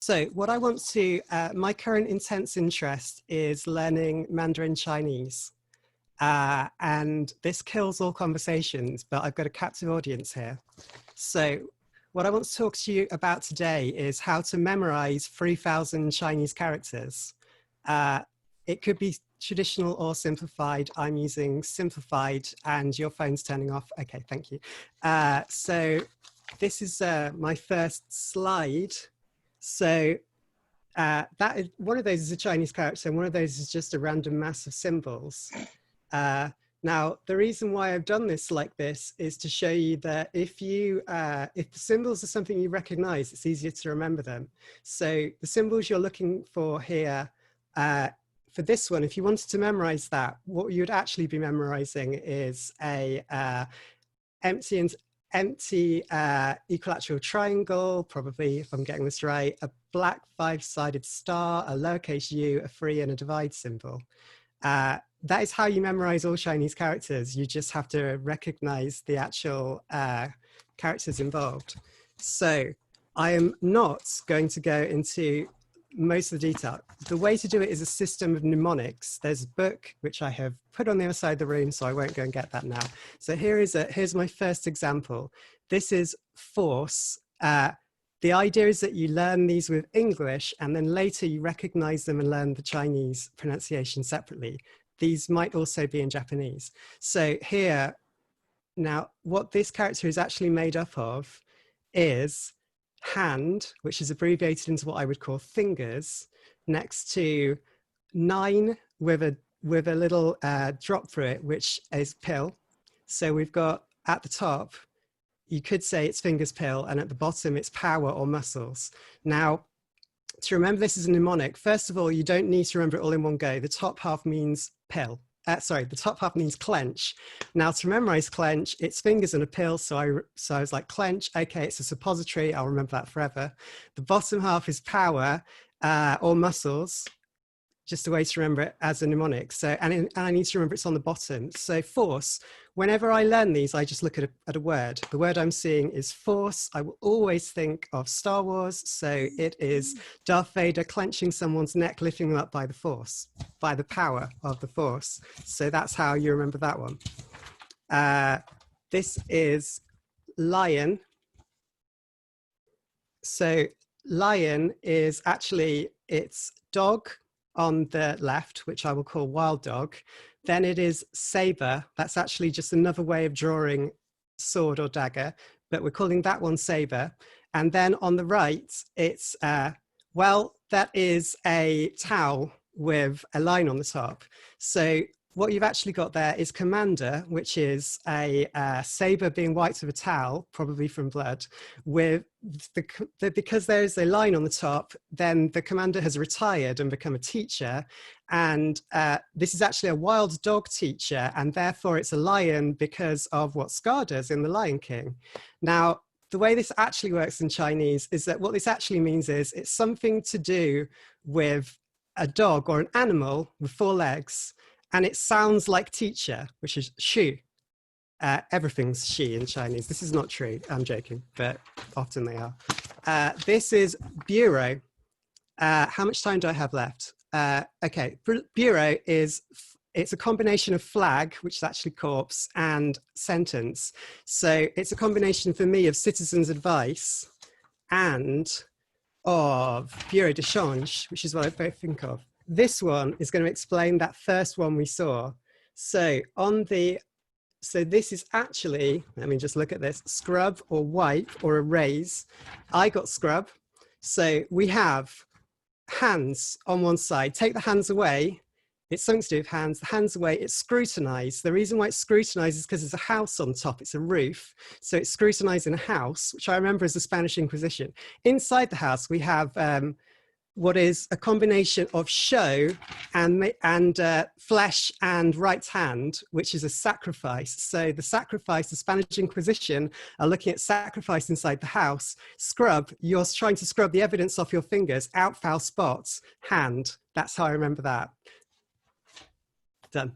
So what I want to, my current intense interest is learning Mandarin Chinese. And this kills all conversations, but I've got a captive audience here. So what I want to talk to you about today is how to memorize 3,000 Chinese characters. It could be traditional or simplified. I'm using simplified and your phone's turning off. Okay, thank you. So this is my first slide. So that is, one of those is a Chinese character and one of those is just a random mass of symbols. Now, the reason why I've done this like this is to show you that if the symbols are something you recognize, it's easier to remember them. So the symbols you're looking for here, for this one, if you wanted to memorize that, what you'd actually be memorizing is a empty equilateral triangle, probably, if I'm getting this right, a black 5-sided star, a lowercase u, a free, and a divide symbol. That is how you memorize all Chinese characters. You just have to recognize the actual characters involved. So I am not going to go into most of the detail. The way to do it is a system of mnemonics. There's a book which I have put on the other side of the room, so I won't go and get that now. So here's my first example. This is force. The idea is that you learn these with English and then later you recognize them and learn the Chinese pronunciation separately. These might also be in Japanese. So here, now what this character is actually made up of is hand, which is abbreviated into what I would call fingers, next to 9 with a little drop through it, which is pill. So we've got at the top, you could say it's fingers pill, and at the bottom it's power or muscles. Now, to remember this as a mnemonic, first of all, you don't need to remember it all in one go. The top half means pill. Sorry, the top half means clench. Now to memorize clench, it's fingers and a pill. So I was like, clench, okay, it's a suppository. I'll remember that forever. The bottom half is power or muscles. Just a way to remember it as a mnemonic. So, and I need to remember it's on the bottom. So force, whenever I learn these, I just look at a word. The word I'm seeing is force. I will always think of Star Wars. So it is Darth Vader clenching someone's neck, lifting them up by the force, by the power of the force. So that's how you remember that one. This is lion. So lion is actually, it's dog on the left, which I will call wild dog. Then it is saber. That's actually just another way of drawing sword or dagger, but we're calling that one saber. And then on the right, it's, well, that is a towel with a line on the top. So what you've actually got there is commander, which is a saber being wiped with a towel, probably from blood, with because there is a line on the top, then the commander has retired and become a teacher. And this is actually a wild dog teacher, and therefore it's a lion because of what Scar does in The Lion King. Now, the way this actually works in Chinese is that what this actually means is it's something to do with a dog or an animal with 4 legs. And it sounds like teacher, which is shu. Everything's she in Chinese. This is not true, I'm joking, but often they are. This is bureau. How much time do I have left? Okay, bureau is, it's a combination of flag, which is actually corpse, and sentence. So it's a combination for me of citizen's advice and of bureau de change, which is what I both think of. This one is going to explain that first one we saw. So so this is actually, let me just look at this, scrub or wipe or erase. I got scrub. So we have hands on one side. Take the hands away. It's something to do with hands. The hands away, it's scrutinized. The reason why it's scrutinized is because there's a house on top. It's a roof. So it's scrutinized in a house, which I remember as the Spanish Inquisition. Inside the house, we have what is a combination of show and flesh and right hand, which is a sacrifice. So the sacrifice, the Spanish Inquisition are looking at sacrifice inside the house. Scrub, you're trying to scrub the evidence off your fingers, out foul spots, hand. That's how I remember that. Done.